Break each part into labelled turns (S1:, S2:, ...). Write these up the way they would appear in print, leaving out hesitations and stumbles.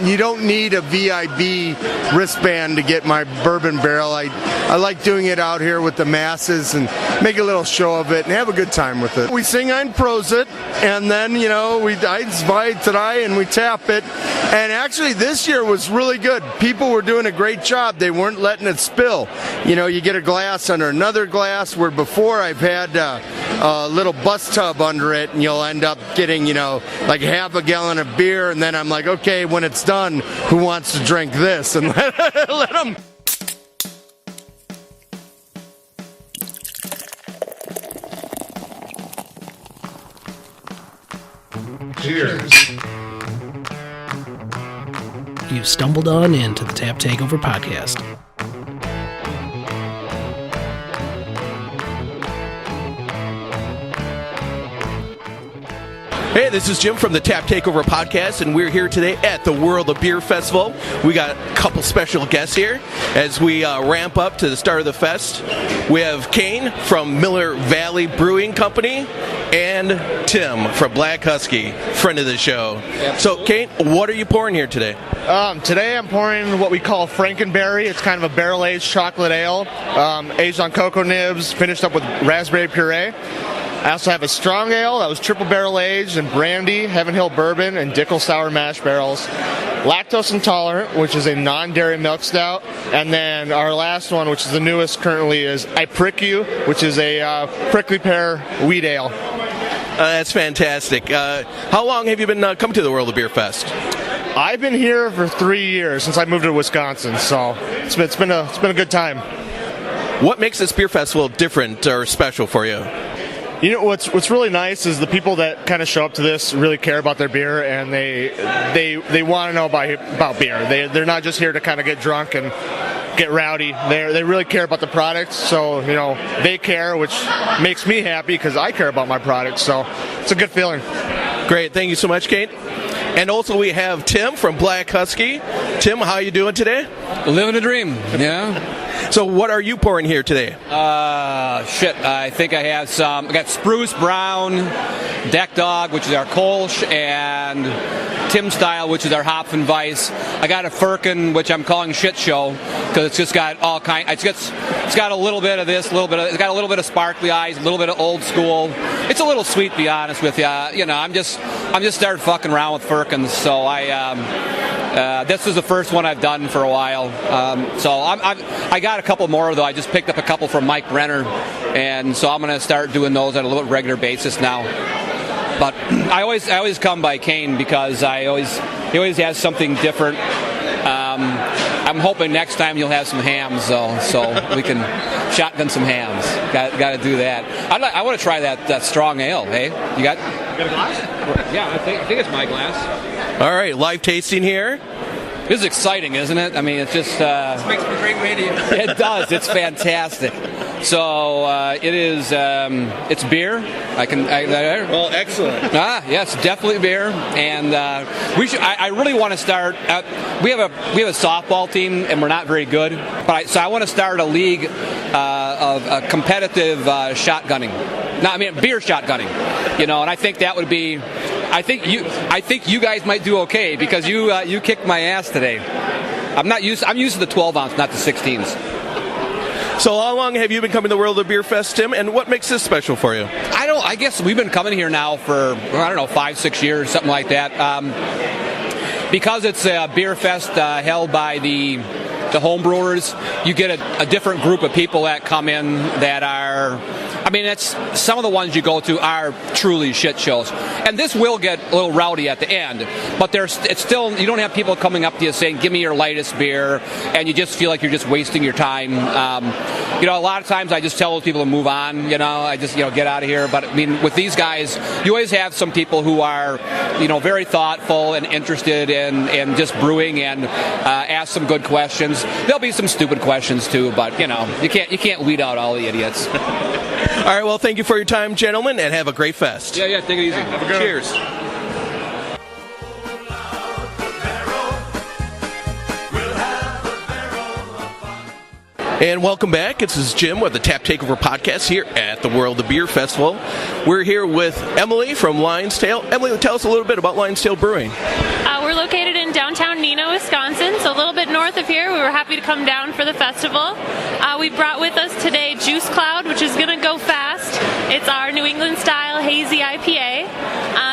S1: you don't need a VIB wristband to get my bourbon barrel. I like doing it out here with the masses and make a little show of it and have a good time with it. We sing Ein Prosit, and then, I zwei, drei, and we tap it. And actually, this year was really good. People were doing a great job. They weren't letting it spill. You get a glass under another glass, where before I've had a little bus tub under it, and you'll end up getting, like half a gallon of beer, and then I'm like, okay, when it's done, who wants to drink this? And let them...
S2: Cheers.
S3: You've stumbled on into the Tap Takeover Podcast.
S4: Hey, this is Jim from the Tap Takeover Podcast, and we're here today at the World of Beer Festival. We got a couple special guests here as we ramp up to the start of the fest. We have Kane from Miller Valley Brewing Company and Tim from Black Husky, friend of the show. Absolutely. So, Kane, what are you pouring here today?
S5: Today I'm pouring what we call Frankenberry. It's kind of a barrel-aged chocolate ale, aged on cocoa nibs, finished up with raspberry puree. I also have a strong ale that was triple barrel aged in brandy, Heaven Hill bourbon, and Dickel sour mash barrels. Lactose intolerant, which is a non-dairy milk stout. And then our last one, which is the newest currently, is I Prick You, which is a prickly pear wheat ale.
S4: That's fantastic. How long have you been coming to the World of Beer Fest?
S5: I've been here for 3 years since I moved to Wisconsin, so it's been a good time.
S4: What makes this beer festival different or special for you?
S5: What's really nice is the people that kind of show up to this really care about their beer, and they want to know about beer. They're not just here to kind of get drunk and get rowdy. They really care about the product, so they care, which makes me happy because I care about my product. So it's a good feeling.
S4: Great, thank you so much, Kate. And also we have Tim from Black Husky. Tim, how are you doing today?
S6: Living a dream, yeah.
S4: So what are you pouring here today?
S6: I think I have I got Spruce Brown, Deck Dog, which is our Kolsch, and Tim Style, which is our Hopfenweiss. I got a Firkin, which I'm calling Shit Show, because it's just got all kind. It's got a little bit of this, it's got a little bit of sparkly eyes, a little bit of old school. It's a little sweet, to be honest with you. I'm just started fucking around with Firkins, so this is the first one I've done for a while. I got a couple more, though. I just picked up a couple from Mike Brenner, and so I'm going to start doing those on a little bit regular basis now. But I always come by Kane because he always has something different. I'm hoping next time you'll have some hams, though, so we can shotgun some hams. Got to do that. I want to try that strong ale. Hey, you got a glass? Yeah, I think it's my glass.
S4: All right, live tasting here.
S6: This is exciting, isn't it? I mean, it's just...
S7: This makes for great radio.
S6: It does. It's fantastic. So it is. It's beer.
S4: Well, excellent.
S6: Yes, definitely beer. And we should. I really want to start. We have a softball team, and we're not very good. So I want to start a league of competitive shotgunning. No, I mean beer shotgunning. And I think that would be. I think you guys might do okay because you kicked my ass today. I'm used to the 12 ounce, not the 16s.
S4: So how long have you been coming to the World of Beer Fest, Tim, and what makes this special for you?
S6: I guess we've been coming here now for 5-6 years, something like that. Because it's a beer fest held by the home brewers, you get a different group of people that come in that are. I mean, some of the ones you go to are truly shit shows, and this will get a little rowdy at the end. But it's still, you don't have people coming up to you saying, "Give me your lightest beer," and you just feel like you're just wasting your time. A lot of times I just tell those people to move on. I just get out of here. But I mean, with these guys, you always have some people who are, very thoughtful and interested in just brewing and ask some good questions. There'll be some stupid questions too, but you can't weed out all the idiots.
S4: All right, well, thank you for your time, gentlemen, and have a great fest.
S6: Yeah, take it easy. Have a good
S4: Cheers. And welcome back. This is Jim with the Tap Takeover Podcast here at the World of Beer Festival. We're here with Emily from Lion's Tail. Emily, tell us a little bit about Lion's Tail Brewing.
S8: We're located in downtown Neenah,
S7: were happy to come down for the festival. We brought with us today Juice Cloud, which is going to go fast. It's our New England style hazy IPA.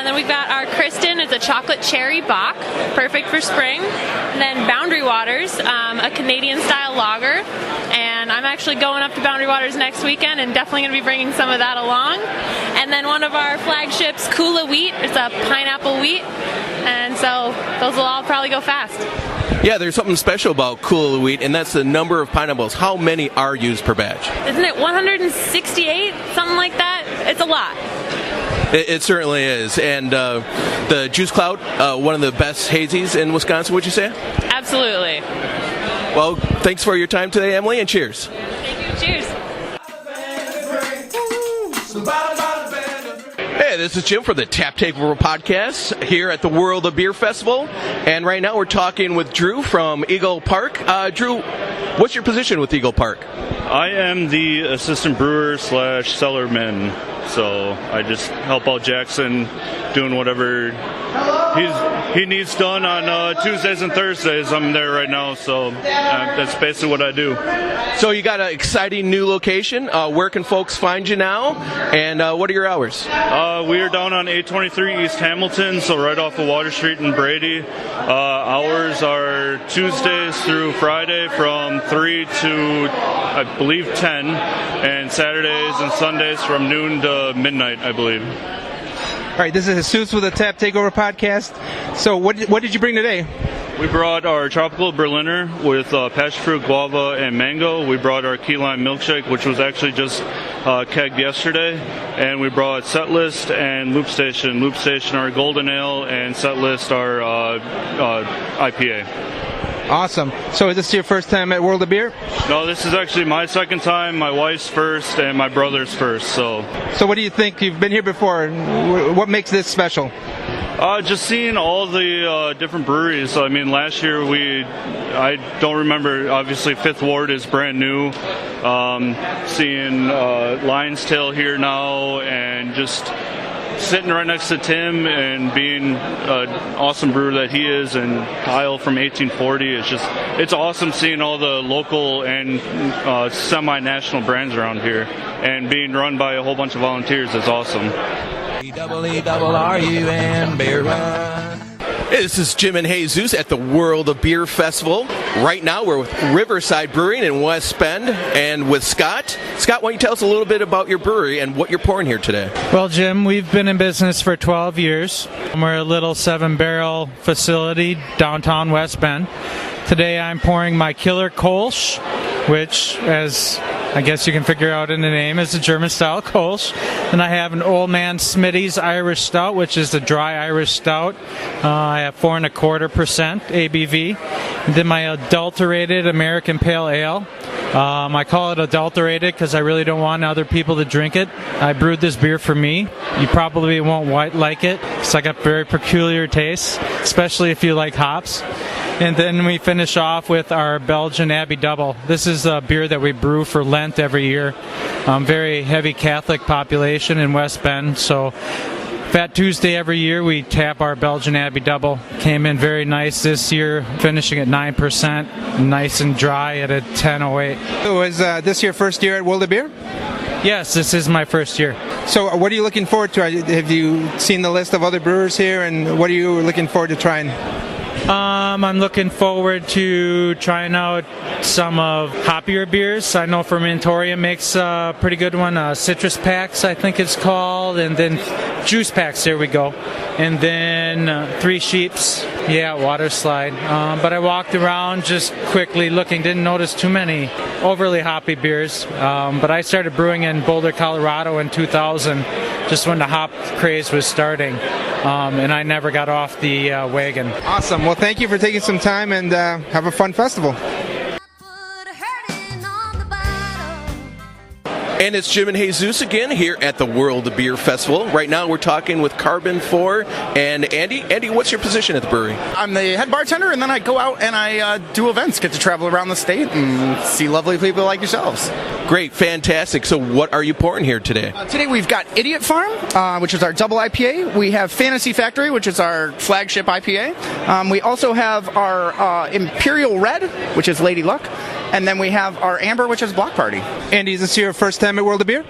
S7: Then we've got our Kristen. It's a chocolate cherry Bock, perfect for spring. And then Boundary Waters, a Canadian style lager. And I'm actually going up to Boundary Waters next weekend and definitely going to be bringing some of that along. And then one of our flagships, Kula Wheat. It's a pineapple wheat. And so those will all probably go fast.
S4: Yeah, there's something special about Kula Wheat, and that's the number of pineapples. How many are used per batch?
S7: Isn't it 168? Something like that? It's a lot.
S4: It certainly is. And the Juice Cloud, one of the best hazies in Wisconsin, would you say?
S7: Absolutely.
S4: Well, thanks for your time today, Emily, and cheers.
S7: Thank you. Cheers.
S4: Hey, this is Jim for the Tap Takeover Podcast here at the World of Beer Festival. And right now we're talking with Drew from Eagle Park. Drew, what's your position with Eagle Park?
S8: I am the assistant brewer / cellarman. So I just help out Jackson doing whatever he needs done on Tuesdays and Thursdays. I'm there right now, so that's basically what I do.
S4: So you got an exciting new location. Where can folks find you now? And what are your hours?
S8: We are down on 823 East Hamilton, so right off of Water Street in Brady. Hours are Tuesdays through Friday from 3 to, I believe, 10, and Saturdays and Sundays from noon to midnight, I believe.
S9: All right, this is Jesus with the Tap Takeover Podcast. So what did you bring today?
S8: We brought our tropical Berliner with passion fruit, guava, and mango. We brought our key lime milkshake, which was actually just kegged yesterday. And we brought Set List and Loop Station. Loop Station, our golden ale, and Set List, our IPA.
S9: Awesome. So is this your first time at World of Beer?
S8: No, this is actually my second time, my wife's first, and my brother's first. So
S9: what do you think? You've been here before. What makes this special?
S8: Just seeing all the different breweries. I mean, last year I don't remember, obviously Fifth Ward is brand new. Seeing Lion's Tail here now, and just sitting right next to Tim and being an awesome brewer that he is, and Kyle from 1840. It's awesome seeing all the local and semi-national brands around here, and being run by a whole bunch of volunteers is awesome.
S10: E-double-E-double-R-U-N Beer Run.
S4: Hey, this is Jim and Jesus at the World of Beer Festival. Right now we're with Riverside Brewing in West Bend and with Scott. Scott, why don't you tell us a little bit about your brewery and what you're pouring here today?
S11: Well, Jim, we've been in business for 12 years. We're a little 7-barrel facility downtown West Bend. Today I'm pouring my Killer Kolsch, which, as I guess you can figure out in the name, is a German-style Kolsch. And I have an Old Man Smitty's Irish Stout, which is the dry Irish Stout. I have 4.25% ABV. And then my adulterated American Pale Ale. I call it adulterated because I really don't want other people to drink it. I brewed this beer for me. You probably won't like it because I got very peculiar tastes, especially if you like hops. And then we finish off with our Belgian Abbey Double. This is a beer that we brew for Lent every year. Very heavy Catholic population in West Bend, so Fat Tuesday every year we tap our Belgian Abbey Double. Came in very nice this year, finishing at 9%, nice and dry at a 10.08.
S9: So is this your first year at World of Beer?
S11: Yes, this is my first year.
S9: So what are you looking forward to? Have you seen the list of other brewers here, and what are you looking forward to trying?
S11: I'm looking forward to trying out some of hoppier beers. I know Fermentorium makes a pretty good one, Citrus Packs I think it's called, and then Juice Packs, there we go. And then Three Sheeps, Water Slide. But I walked around just quickly looking, didn't notice too many overly hoppy beers. But I started brewing in Boulder, Colorado in 2000, just when the hop craze was starting. And I never got off the wagon.
S9: Awesome. Well, thank you for taking some time, and have a fun festival.
S4: And it's Jim and Jesus again here at the World of Beer Festival. Right now we're talking with Carbon 4 and Andy. Andy, what's your position at the brewery?
S12: I'm the head bartender, and then I go out and I do events, get to travel around the state and see lovely people like yourselves.
S4: Great, fantastic. So what are you pouring here today?
S12: Today we've got Idiot Farm, which is our double IPA. We have Fantasy Factory, which is our flagship IPA. We also have our Imperial Red, which is Lady Luck. And then we have our Amber, which is Block Party.
S9: Andy, is this your first time at World of Beer?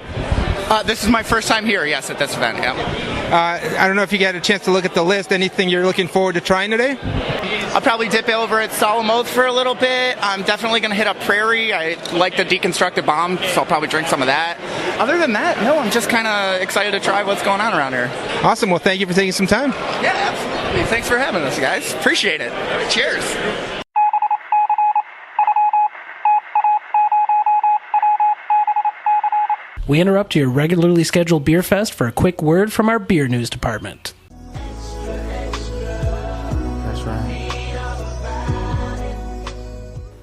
S12: This is my first time here, yes, at this event, yeah.
S9: I don't know if you got a chance to look at the list. Anything you're looking forward to trying today?
S12: I'll probably dip over at Solemn Oath for a little bit. I'm definitely going to hit up Prairie. I like the deconstructed bomb, so I'll probably drink some of that. Other than that, no, I'm just kind of excited to try what's going on around here.
S9: Awesome. Well, thank you for taking some time.
S12: Yeah, absolutely. Thanks for having us, guys. Appreciate it. Cheers.
S3: We interrupt your regularly scheduled beer fest for a quick word from our beer news department.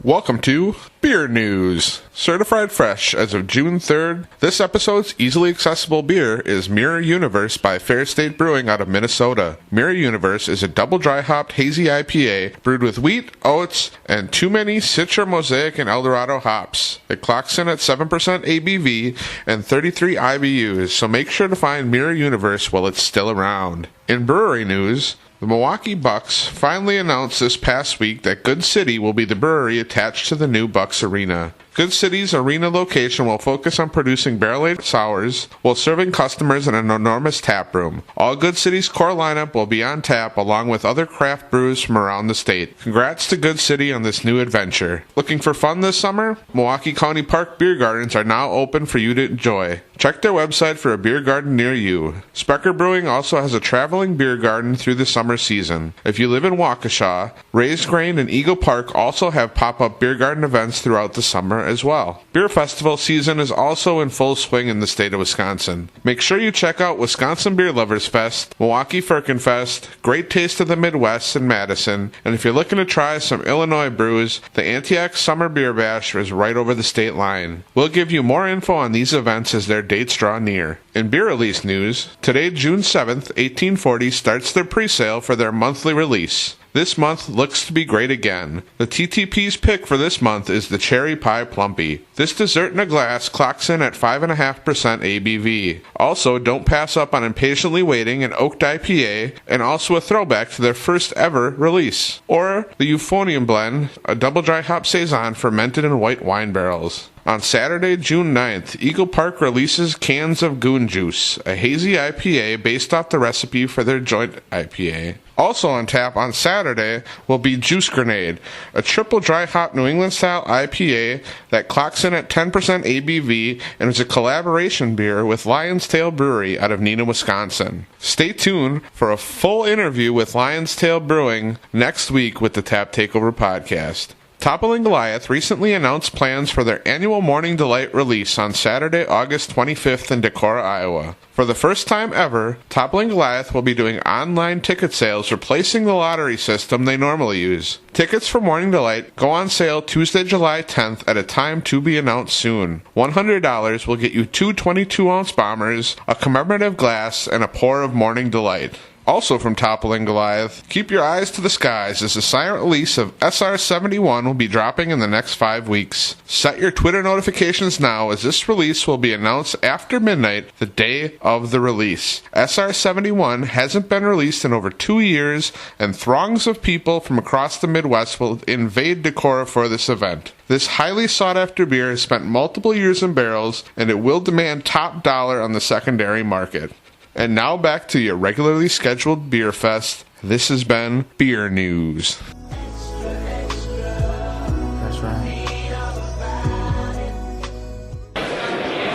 S2: Welcome to Beer News. Certified fresh as of June 3rd, this episode's easily accessible beer is Mirror Universe by Fair State Brewing out of Minnesota. Mirror Universe is a double dry hopped hazy IPA brewed with wheat, oats, and too many Citra, Mosaic, and Eldorado hops. It clocks in at 7% ABV and 33 IBUs, so make sure to find Mirror Universe while it's still around. In brewery news, the Milwaukee Bucks finally announced this past week that Good City will be the brewery attached to the new Bucks Arena. Good City's arena location will focus on producing barrel-aged sours while serving customers in an enormous tap room. All Good City's core lineup will be on tap along with other craft brews from around the state. Congrats to Good City on this new adventure. Looking for fun this summer? Milwaukee County Park beer gardens are now open for you to enjoy. Check their website for a beer garden near you. Sprecher Brewing also has a traveling beer garden through the summer season. If you live in Waukesha, Raised Grain and Eagle Park also have pop-up beer garden events throughout the summer as well. Beer festival season is also in full swing in the state of Wisconsin. Make sure you check out Wisconsin Beer Lovers Fest, Milwaukee Firkin Fest, Great Taste of the Midwest in Madison, and if you're looking to try some Illinois brews, the Antioch Summer Beer Bash is right over the state line. We'll give you more info on these events as their dates draw near. In beer release news, today June 7th, 1840 starts their pre-sale for their monthly release. This month looks to be great again. The TTP's pick for this month is the Cherry Pie Plumpy. This dessert in a glass clocks in at 5.5% ABV. Also, don't pass up on Impatiently Waiting, an oaked IPA, and also a throwback to their first ever release. Or the Euphonium Blend, a double dry hop saison fermented in white wine barrels. On Saturday, June 9th, Eagle Park releases cans of Goon Juice, a hazy IPA based off the recipe for their joint IPA. Also on tap on Saturday will be Juice Grenade, a triple dry hop New England style IPA that clocks in at 10% ABV and is a collaboration beer with Lion's Tail Brewery out of Neenah, Wisconsin. Stay tuned for a full interview with Lion's Tail Brewing next week with the Tap Takeover Podcast. Toppling Goliath recently announced plans for their annual Morning Delight release on Saturday, August 25th in Decorah, Iowa. For the first time ever, Toppling Goliath will be doing online ticket sales replacing the lottery system they normally use. Tickets for Morning Delight go on sale Tuesday, July 10th at a time to be announced soon. $100 will get you 2 22-ounce bombers, a commemorative glass, and a pour of Morning Delight. Also from Toppling Goliath, keep your eyes to the skies as the silent release of SR71 will be dropping in the next 5 weeks. Set your Twitter notifications now as this release will be announced after midnight the day of the release. SR71 hasn't been released in over 2 years, and throngs of people from across the Midwest will invade Decorah for this event. This highly sought-after beer has spent multiple years in barrels, and it will demand top dollar on the secondary market. And now back to your regularly scheduled beer fest. This has been Beer News.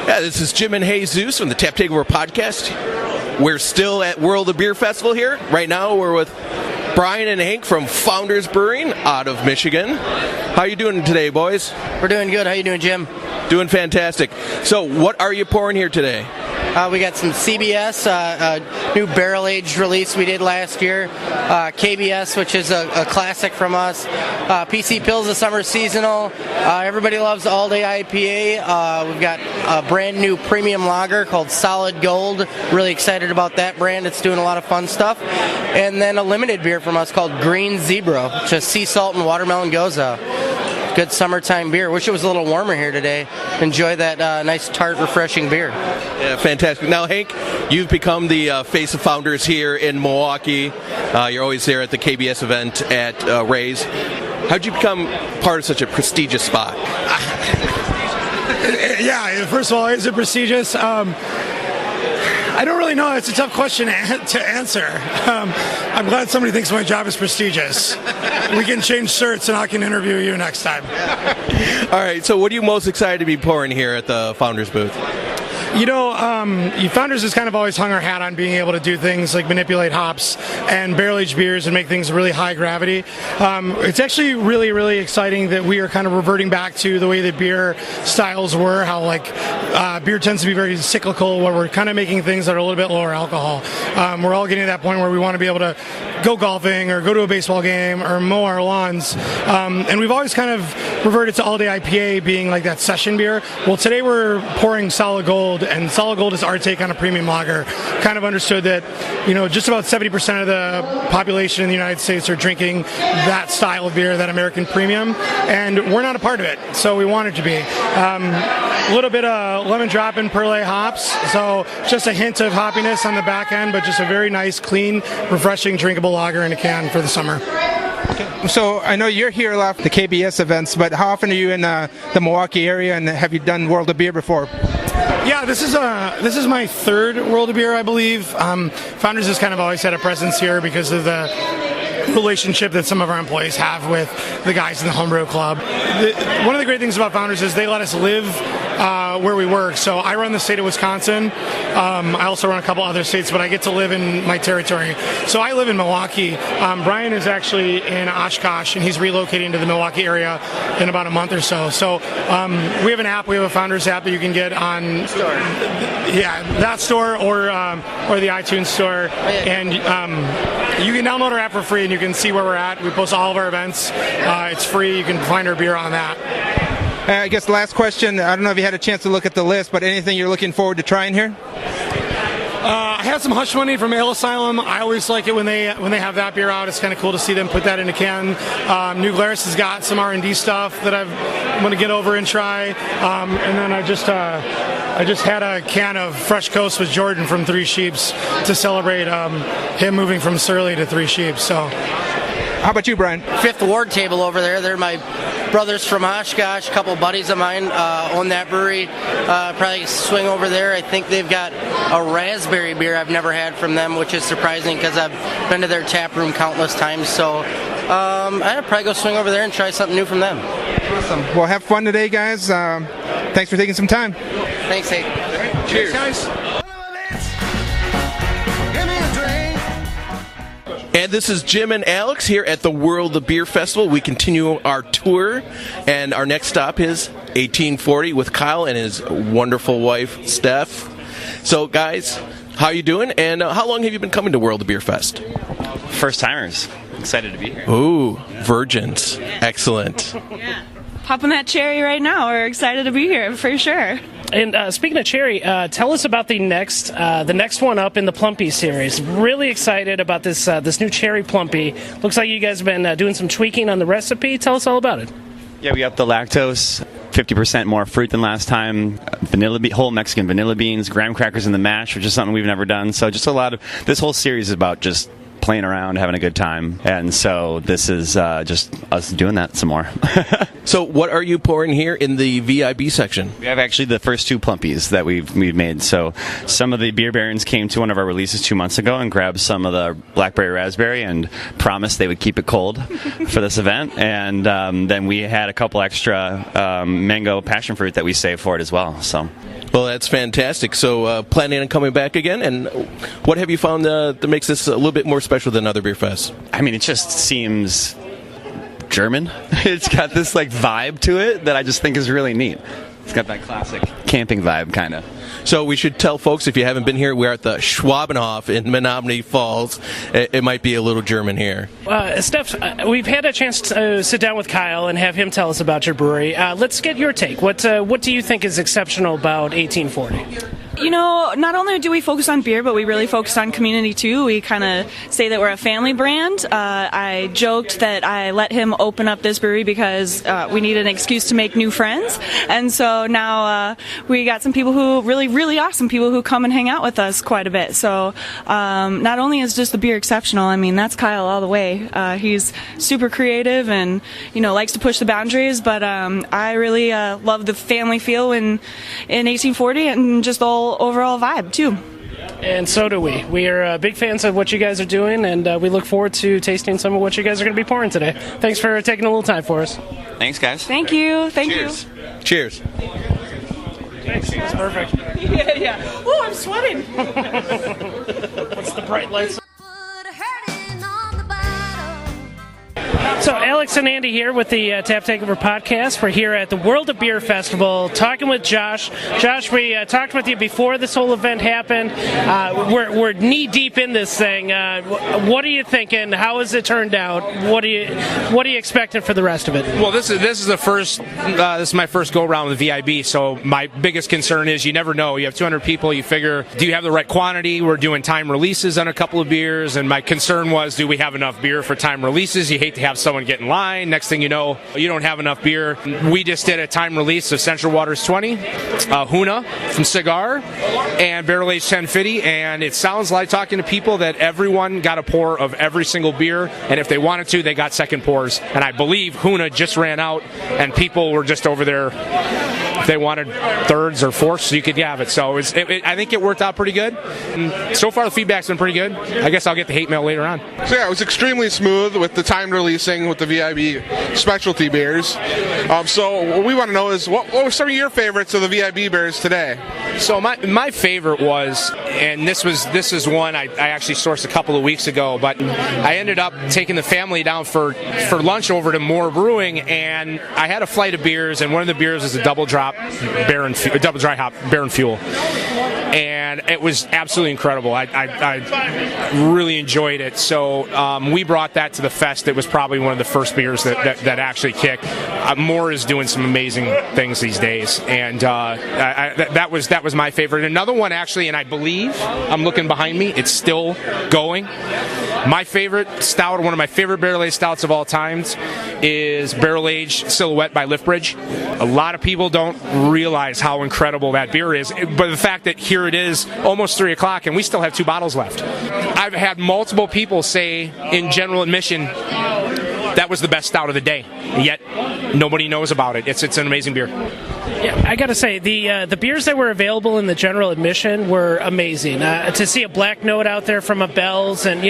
S4: Yeah, this is Jim and Jesus from the Tap Takeover Podcast. We're still at World of Beer Festival here. Right now we're with Brian and Hank from Founders Brewing out of Michigan. How you doing today, boys?
S13: We're doing good. How you doing, Jim?
S4: Doing fantastic. So what are you pouring here today?
S13: We got some CBS, new barrel aged release we did last year. KBS, which is a classic from us. PC Pills, a summer seasonal. Everybody loves All Day IPA. We've got a brand new premium lager called Solid Gold. Really excited about that brand. It's doing a lot of fun stuff. And then a limited beer from us called Green Zebra, which is sea salt and watermelon goza. Good summertime beer. Wish it was a little warmer here today. Enjoy that nice, tart, refreshing beer.
S4: Yeah, fantastic. Now, Hank, you've become the face of Founders here in Milwaukee. You're always there at the KBS event at Ray's. How'd you become part of such a prestigious spot?
S14: Yeah, first of all, is it prestigious? I don't really know. It's a tough question to answer. I'm glad somebody thinks my job is prestigious. We can change shirts and I can interview you next time.
S4: All right, so what are you most excited to be pouring here at the Founders booth?
S14: You know, Founders has kind of always hung our hat on being able to do things like manipulate hops and barrel-aged beers and make things really high gravity. It's actually really, really exciting that we are kind of reverting back to the way that beer styles were, how like beer tends to be very cyclical, where we're kind of making things that are a little bit lower alcohol. We're all getting to that point where we want to be able to go golfing or go to a baseball game or mow our lawns. And we've always kind of reverted to all-day IPA being like that session beer. Well, today we're pouring Solid Gold, and Solid Gold is our take on a premium lager. Kind of understood that, you know, just about 70% of the population in the United States are drinking that style of beer, that American premium, and we're not a part of it, so we want it to be. A little bit of lemon drop and perlé hops, so just a hint of hoppiness on the back end, but just a very nice, clean, refreshing, drinkable lager in a can for the summer.
S9: So I know you're here a lot for the KBS events, but how often are you in the Milwaukee area, and have you done World of Beer before?
S14: Yeah, this is my third World of Beer, I believe. Founders has kind of always had a presence here because of the relationship that some of our employees have with the guys in the homebrew club. One of the great things about Founders is they let us live where we work. So I run the state of Wisconsin. I also run a couple other states, but I get to live in my territory. So I live in Milwaukee. Brian is actually in Oshkosh, and he's relocating to the Milwaukee area in about a month or so. So we have an app. We have a Founders app that you can get on that store or the iTunes store, and you can download our app for free, and you can see where we're at. We post all of our events. It's free. You can find our beer on that.
S9: I guess the last question, I don't know if you had a chance to look at the list, but anything you're looking forward to trying here?
S14: I had some Hush Money from Ale Asylum. I always like it when they have that beer out. It's kind of cool to see them put that in a can. New Glarus has got some R&D stuff that I'm going to get over and try. And then I just had a can of Fresh Coast with Jordan from Three Sheeps to celebrate him moving from Surly to Three Sheeps. So,
S9: how about you, Brian?
S13: Fifth Ward table over there. They're my brothers from Oshkosh. A couple buddies of mine own that brewery. Probably swing over there. I think they've got a raspberry beer I've never had from them, which is surprising because I've been to their tap room countless times. So I'd probably go swing over there and try something new from them.
S9: Awesome. Well, have fun today, guys. Thanks for taking some time.
S13: Thanks, Hank.
S4: Cheers.
S14: Thanks, guys.
S4: And this is Jim and Alex here at the World of Beer Festival. We continue our tour, and our next stop is 1840 with Kyle and his wonderful wife, Steph. So, guys, how you doing? And how long have you been coming to World of Beer Fest?
S15: First timers. Excited to be here.
S4: Ooh, virgins. Excellent.
S16: Yeah. Popping that cherry right now. We're excited to be here for sure.
S3: And speaking of cherry, tell us about the next one up in the Plumpy series. Really excited about this new cherry Plumpy. Looks like you guys have been doing some tweaking on the recipe. Tell us all about it.
S15: Yeah, we upped the lactose, 50% more fruit than last time, whole Mexican vanilla beans, graham crackers in the mash, which is something we've never done. So just this whole series is about just playing around, having a good time, and so this is just us doing that some more.
S4: So what are you pouring here in the VIB section?
S15: We have actually the first two Plumpies that we've made. So some of the Beer Barons came to one of our releases 2 months ago and grabbed some of the blackberry raspberry and promised they would keep it cold for this event, and then we had a couple extra mango passion fruit that we saved for it as well. So.
S4: Well, that's fantastic. So planning on coming back again, and what have you found that makes this a little bit more special than other beer fests?
S15: I mean, it just seems German. It's got this like vibe to it that I just think is really neat. It's got that classic camping vibe, kind of.
S4: So we should tell folks, if you haven't been here, we're at the Schwabenhof in Menominee Falls. It might be a little German here.
S3: Steph, we've had a chance to sit down with Kyle and have him tell us about your brewery. Let's get your take. What do you think is exceptional about 1840?
S16: You know, not only do we focus on beer, but we really focus on community too. We kind of say that we're a family brand. I joked that I let him open up this brewery because we needed an excuse to make new friends. And so now we got some people who really awesome people who come and hang out with us quite a bit. So not only is just the beer exceptional, I mean, that's Kyle all the way. He's super creative and, you know, likes to push the boundaries, but I really love the family feel in 1840 and just the whole overall vibe too.
S3: And so do we. We are big fans of what you guys are doing, and we look forward to tasting some of what you guys are going to be pouring today. Thanks for taking a little time for us.
S15: Thanks, guys.
S16: Thank you.
S4: Cheers. Cheers.
S3: Thanks. It's perfect.
S16: Yeah. Oh, I'm sweating.
S3: What's the bright lights? So Alex and Andy here with the Tap Takeover Podcast. We're here at the World of Beer Festival talking with Josh. Josh, we talked with you before this whole event happened. We're knee-deep in this thing. What are you thinking? How has it turned out? What are you expecting for the rest of it?
S17: Well, this is the first. This is my first go-around with VIB, so my biggest concern is you never know. You have 200 people. You figure, do you have the right quantity? We're doing time releases on a couple of beers, and my concern was, do we have enough beer for time releases? You hate to have someone get in line. Next thing you know, you don't have enough beer. We just did a time release of Central Waters 20, Huna from Cigar, and Barrel Aged 1050, and it sounds like talking to people that everyone got a pour of every single beer, and if they wanted to, they got second pours. And I believe Huna just ran out, and people were just over there. If they wanted thirds or fourths, you could have it. So I think it worked out pretty good. And so far, the feedback's been pretty good. I guess I'll get the hate mail later on.
S2: So yeah, it was extremely smooth with the timed releasing with the VIB specialty beers. So what we want to know is what were some of your favorites of the VIB beers today?
S17: So my favorite was, and this is one I actually sourced a couple of weeks ago, but I ended up taking the family down for lunch over to Moore Brewing, and I had a flight of beers, and one of the beers was a double dry hop Baron Fuel, and it was absolutely incredible. I really enjoyed it. So we brought that to the fest. It was probably one of the first beers that actually kicked. Moore is doing some amazing things these days, and that was my favorite. Another one actually, and I believe I'm looking behind me, it's still going. My favorite stout, one of my favorite barrel-aged stouts of all times, is Barrel-Aged Silhouette by Liftbridge. A lot of people don't realize how incredible that beer is, but the fact that here it is almost 3 o'clock and we still have 2 bottles left. I've had multiple people say in general admission that was the best stout of the day, yet nobody knows about it. It's an amazing beer.
S3: Yeah, I got to say, the beers that were available in the general admission were amazing. To see a black note out there from a Bell's, and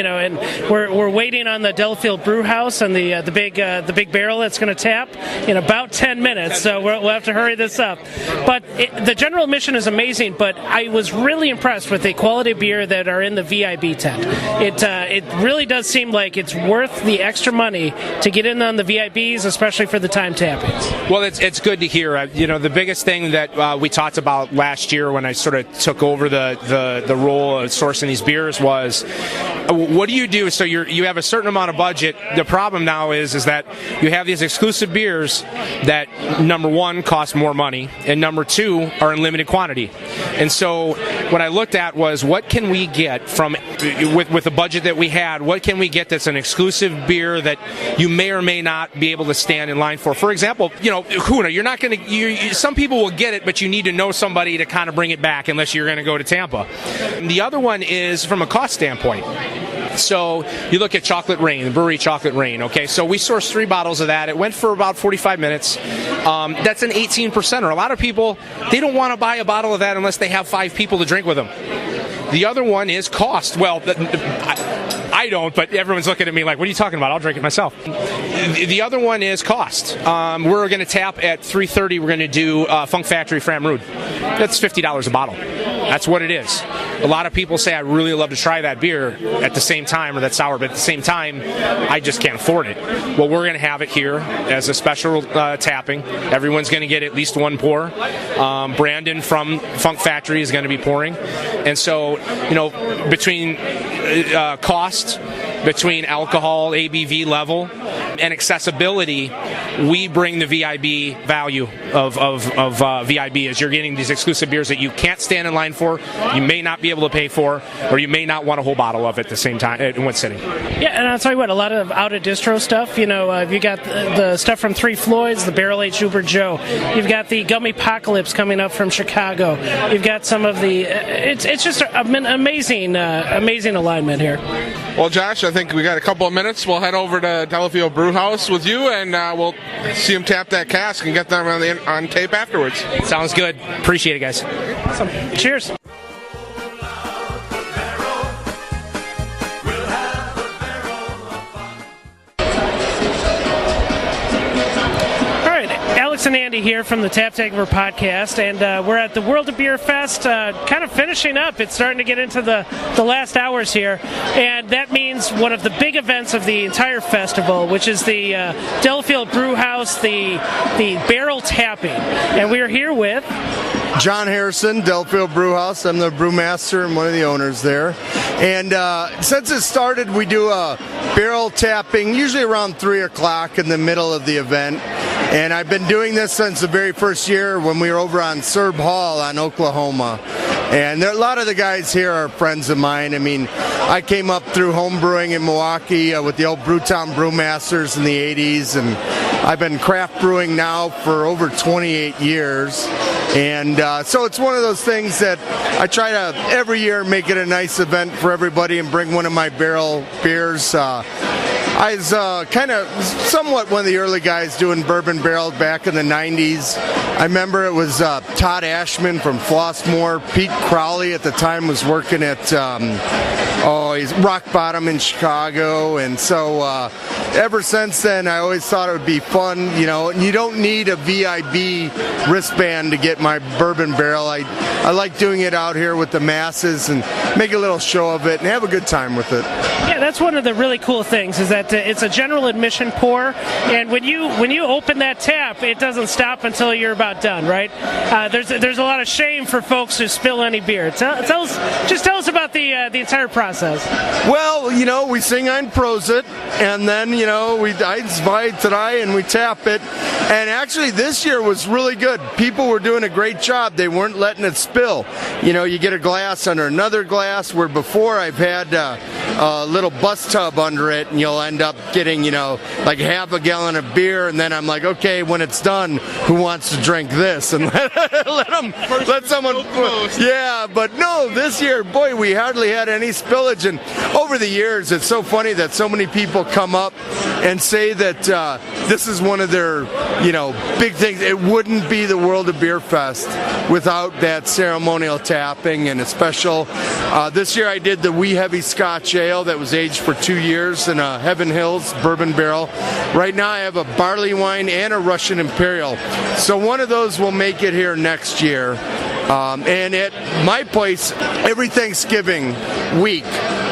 S3: we're waiting on the Delafield Brewhouse and the big barrel that's going to tap in about 10 minutes. So we'll have to hurry this up. But the general admission is amazing. But I was really impressed with the quality of beer that are in the VIB tent. It really does seem like it's worth the extra money to get in on the VIBs, especially for the time tappings.
S17: Well, it's good to hear. The biggest thing that we talked about last year when I sort of took over the role of sourcing these beers was, what do you do? So you have a certain amount of budget. The problem now is that you have these exclusive beers that, number one, cost more money, and number two, are in limited quantity. And so what I looked at was, what can we get with the budget that we had, what can we get that's an exclusive beer that you may or may not be able to stand in line for? For example, Huna, you're not going to, some people will get it, but you need to know somebody to kind of bring it back unless you're going to go to Tampa. And the other one is from a cost standpoint. So you look at Chocolate Rain, the brewery Chocolate Rain, okay? So we sourced 3 bottles of that. It went for about 45 minutes. That's an 18%er. A lot of people, they don't want to buy a bottle of that unless they have 5 people to drink with them. The other one is cost. Well, I don't, but everyone's looking at me like, what are you talking about? I'll drink it myself. The other one is cost. We're going to tap at 3:30. We're going to do Funk Factory Fram Rude. That's $50 a bottle. That's what it is. a lot of people say, I really love to try that beer at the same time, or that sour, but at the same time, I just can't afford it. Well, we're going to have it here as a special tapping. Everyone's going to get at least one pour. Brandon from Funk Factory is going to be pouring. And so, between cost, between alcohol, ABV level, and accessibility, we bring the VIB value of VIB, as you're getting these exclusive beers that you can't stand in line for, you may not be able to pay for, or you may not want a whole bottle of at the same time in one sitting.
S3: Yeah, and I'll tell you what, a lot of out-of-distro stuff, you got the stuff from Three Floyds, the Barrel-Aged Uber Joe, you've got the Gummy Apocalypse coming up from Chicago, you've got some of the, it's just an amazing alignment here.
S2: Well, Josh, I think we got a couple of minutes. We'll head over to Delafield Brewhouse with you, and we'll see him tap that cask and get them on tape afterwards.
S17: Sounds good. Appreciate it, guys.
S3: Awesome. Cheers. Alex and Andy here from the Tap Takeover Podcast, and we're at the World of Beer Fest, kind of finishing up. It's starting to get into the last hours here, and that means one of the big events of the entire festival, which is the Delafield Brewhouse, the barrel tapping. And we are here with
S1: John Harrison, Delafield Brewhouse. I'm the brewmaster and one of the owners there. And since it started, we do a barrel tapping, usually around 3 o'clock in the middle of the event. And I've been doing this since the very first year when we were over on Serb Hall on Oklahoma. And a lot of the guys here are friends of mine. I mean, I came up through home brewing in Milwaukee with the old Brewtown Brewmasters in the 80s, and I've been craft brewing now for over 28 years. And so it's one of those things that I try to every year make it a nice event for everybody and bring one of my barrel beers. I was kind of somewhat one of the early guys doing bourbon barrel back in the 90s. I remember it was Todd Ashman from Flossmoor. Pete Crowley at the time was working at he's Rock Bottom in Chicago. And so ever since then, I always thought it would be fun. And you don't need a VIB wristband to get my bourbon barrel. I like doing it out here with the masses and make a little show of it and have a good time with it.
S3: Yeah, that's one of the really cool things, is that it's a general admission pour, and when you open that tap, it doesn't stop until you're about done, right? There's a lot of shame for folks who spill any beer. Tell us about the entire process.
S1: Well, we sing on Prosit, and then I invite today and we tap it. And actually, this year was really good. People were doing a great job. They weren't letting it spill. You get a glass under another glass, where before I've had a little bus tub under it, and you'll end up getting, like half a gallon of beer, and then I'm like, okay, when it's done, who wants to drink this? And let someone. Yeah, but no, this year, boy, we hardly had any spillage. And over the years, it's so funny that so many people come up and say that this is one of their, big things. It wouldn't be the World of Beer Fest without that ceremonial tapping and a special. This year I did the Wee Heavy Scotch Ale that was aged for 2 years in a Heaven Hills bourbon barrel. Right now I have a barley wine and a Russian Imperial. So one of those will make it here next year. And at my place, every Thanksgiving week,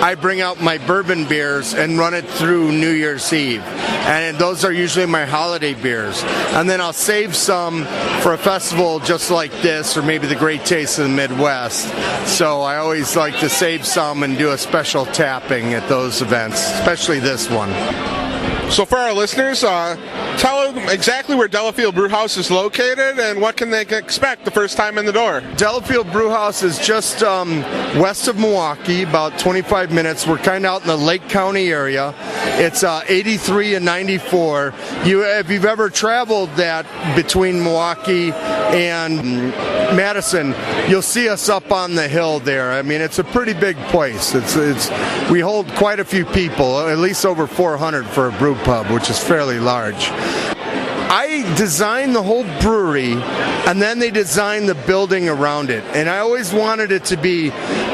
S1: I bring out my bourbon beers and run it through New Year's Eve. And those are usually my holiday beers. And then I'll save some for a festival just like this, or maybe the Great Taste of the Midwest. So I always like to save some and do a special tapping at those events, especially this one.
S2: So for our listeners, tell them exactly where Delafield Brewhouse is located and what can they expect the first time in the door.
S1: Delafield Brewhouse is just west of Milwaukee, about 25 minutes. We're kind of out in the Lake County area. It's 83 and 94. If you've ever traveled that between Milwaukee and Madison, you'll see us up on the hill there. I mean, it's a pretty big place. We hold quite a few people, at least over 400 for a brew pub, which is fairly large. I designed the whole brewery, and then they designed the building around it. And I always wanted it to be,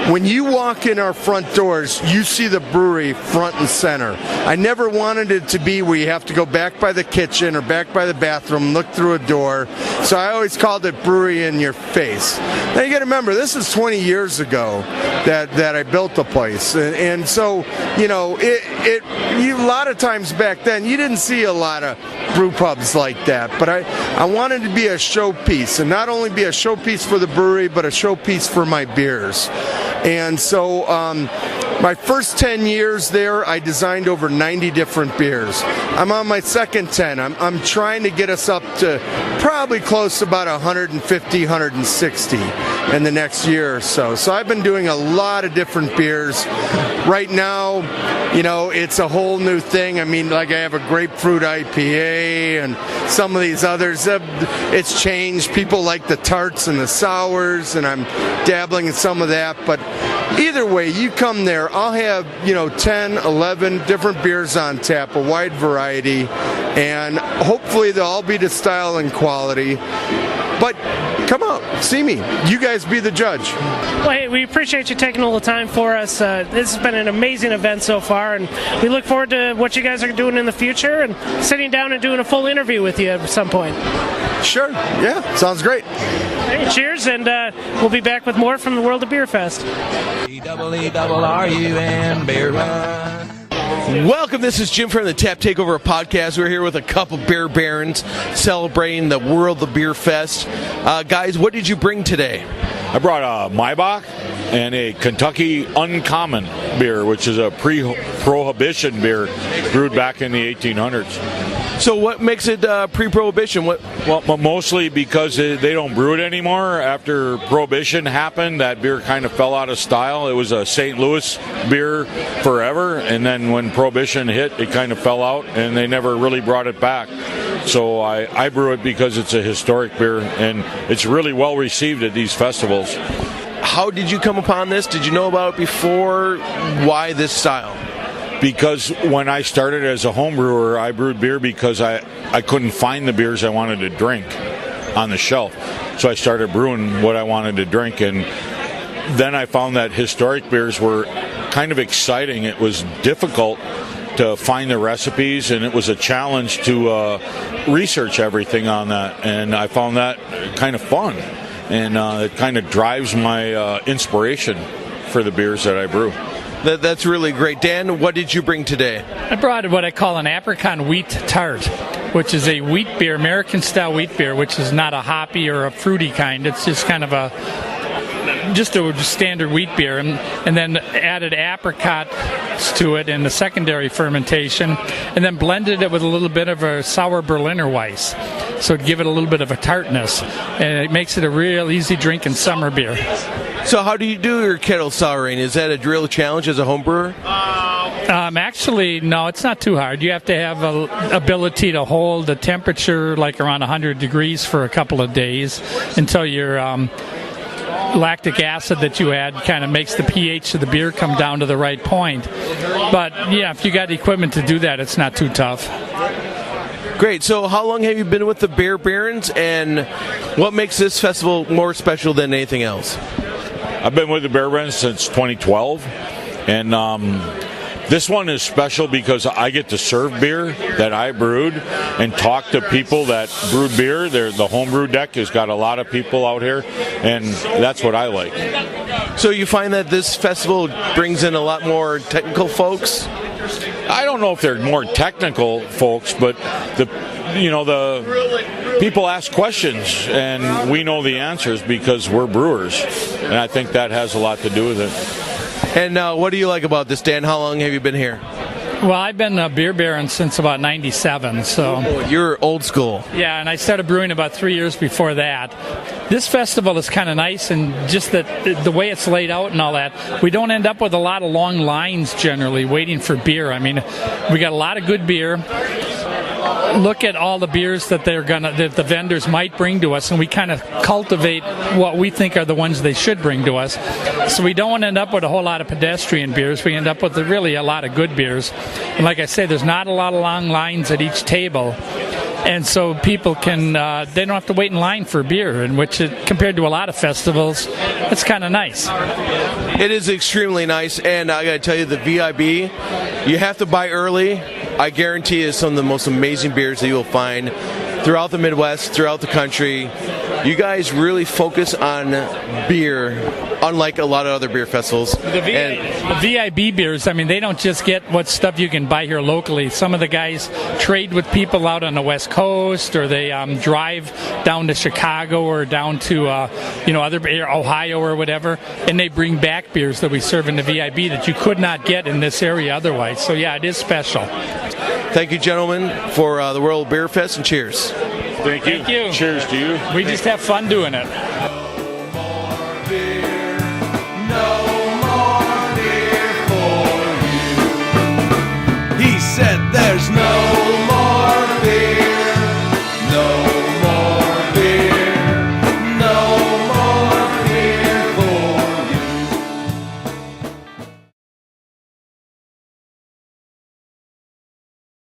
S1: when you walk in our front doors, you see the brewery front and center. I never wanted it to be where you have to go back by the kitchen or back by the bathroom, look through a door. So I always called it brewery in your face. Now you got to remember, this is 20 years ago that I built the place. And so, a lot of times back then, you didn't see a lot of brew pubs like that, but I wanted to be a showpiece, and not only be a showpiece for the brewery, but a showpiece for my beers. And so my first 10 years there, I designed over 90 different beers. I'm on my second 10. I'm trying to get us up to probably close to about 150, 160 in the next year or so. So I've been doing a lot of different beers. Right now, it's a whole new thing. I mean, like I have a grapefruit IPA and some of these others. It's changed. People like the tarts and the sours, and I'm dabbling in some of that. But either way, you come there, I'll have, 10, 11 different beers on tap, a wide variety, and hopefully they'll all be to style and quality. But come out, see me. You guys be the judge.
S3: Well, hey, we appreciate you taking a little time for us. This has been an amazing event so far, and we look forward to what you guys are doing in the future and sitting down and doing a full interview with you at some point.
S1: Sure. Yeah, sounds great.
S3: Hey, cheers, and we'll be back with more from the World of Beer Fest.
S10: E-double-E-double-R-U-N Beer Run.
S4: Welcome, this is Jim from the Tap Takeover Podcast. We're here with a couple Beer Barons celebrating the World of Beer Fest. Guys, what did you bring today?
S18: I brought a Maibach and a Kentucky Uncommon beer, which is a pre-prohibition beer brewed back in the 1800s.
S4: So what makes it pre-prohibition?
S18: Well, mostly because they don't brew it anymore. After Prohibition happened, that beer kind of fell out of style. It was a St. Louis beer forever, and then when Prohibition hit, it kind of fell out, and they never really brought it back. So I brew it because it's a historic beer, and it's really well received at these festivals.
S4: How did you come upon this? Did you know about it before? Why this style?
S18: Because when I started as a home brewer, I brewed beer because I couldn't find the beers I wanted to drink on the shelf. So I started brewing what I wanted to drink, and then I found that historic beers were kind of exciting. It was difficult to find the recipes, and it was a challenge to research everything on that, and I found that kind of fun, and it kind of drives my inspiration for the beers that I brew.
S4: That's really great. Dan, what did you bring today?
S11: I brought what I call an apricot wheat tart, which is a wheat beer, American-style wheat beer, which is not a hoppy or a fruity kind. It's just kind of a standard wheat beer, and then added apricots to it in the secondary fermentation, and then blended it with a little bit of a sour Berliner Weiss, so it'd give it a little bit of a tartness, and it makes it a real easy drink in summer beer.
S4: So how do you do your kettle souring? Is that a real challenge as a home brewer?
S11: Actually, no, it's not too hard. You have to have an ability to hold the temperature like around 100 degrees for a couple of days until your lactic acid that you add kind of makes the pH of the beer come down to the right point. But yeah, if you got equipment to do that, it's not too tough.
S4: Great. So how long have you been with the Beer Barons, and what makes this festival more special than anything else?
S18: I've been with the Beer Barons since 2012, and this one is special because I get to serve beer that I brewed and talk to people that brewed beer. The homebrew deck has got a lot of people out here, and that's what I like.
S4: So you find that this festival brings in a lot more technical folks?
S18: I don't know if they're more technical folks, but the people ask questions, and we know the answers because we're brewers, and I think that has a lot to do with it.
S4: And what do you like about this, Dan? How long have you been here?
S11: Well, I've been a Beer Baron since about 97, so...
S4: Oh, you're old school.
S11: Yeah, and I started brewing about 3 years before that. This festival is kind of nice, and just that the way it's laid out and all that, we don't end up with a lot of long lines generally waiting for beer. I mean, we got a lot of good beer. Look at all the beers that that the vendors might bring to us, and we kind of cultivate what we think are the ones they should bring to us. So we don't end up with a whole lot of pedestrian beers. We end up with really a lot of good beers. And like I say, there's not a lot of long lines at each table. and so people can they don't have to wait in line for beer, and which compared to a lot of festivals, it's kind of nice.
S4: It is extremely nice, and I got to tell you, the VIB, you have to buy early. I guarantee you some of the most amazing beers that you will find throughout the Midwest, throughout the country. You guys really focus on beer, unlike a lot of other beer festivals.
S11: The VIB beers, I mean, they don't just get what stuff you can buy here locally. Some of the guys trade with people out on the West Coast, or they drive down to Chicago or down to other Ohio or whatever, and they bring back beers that we serve in the VIB that you could not get in this area otherwise. So yeah, it is special.
S4: Thank you, gentlemen, for the World Beer Fest, and cheers.
S18: Thank you.
S11: Thank you.
S18: Cheers to you.
S11: We just have fun doing it.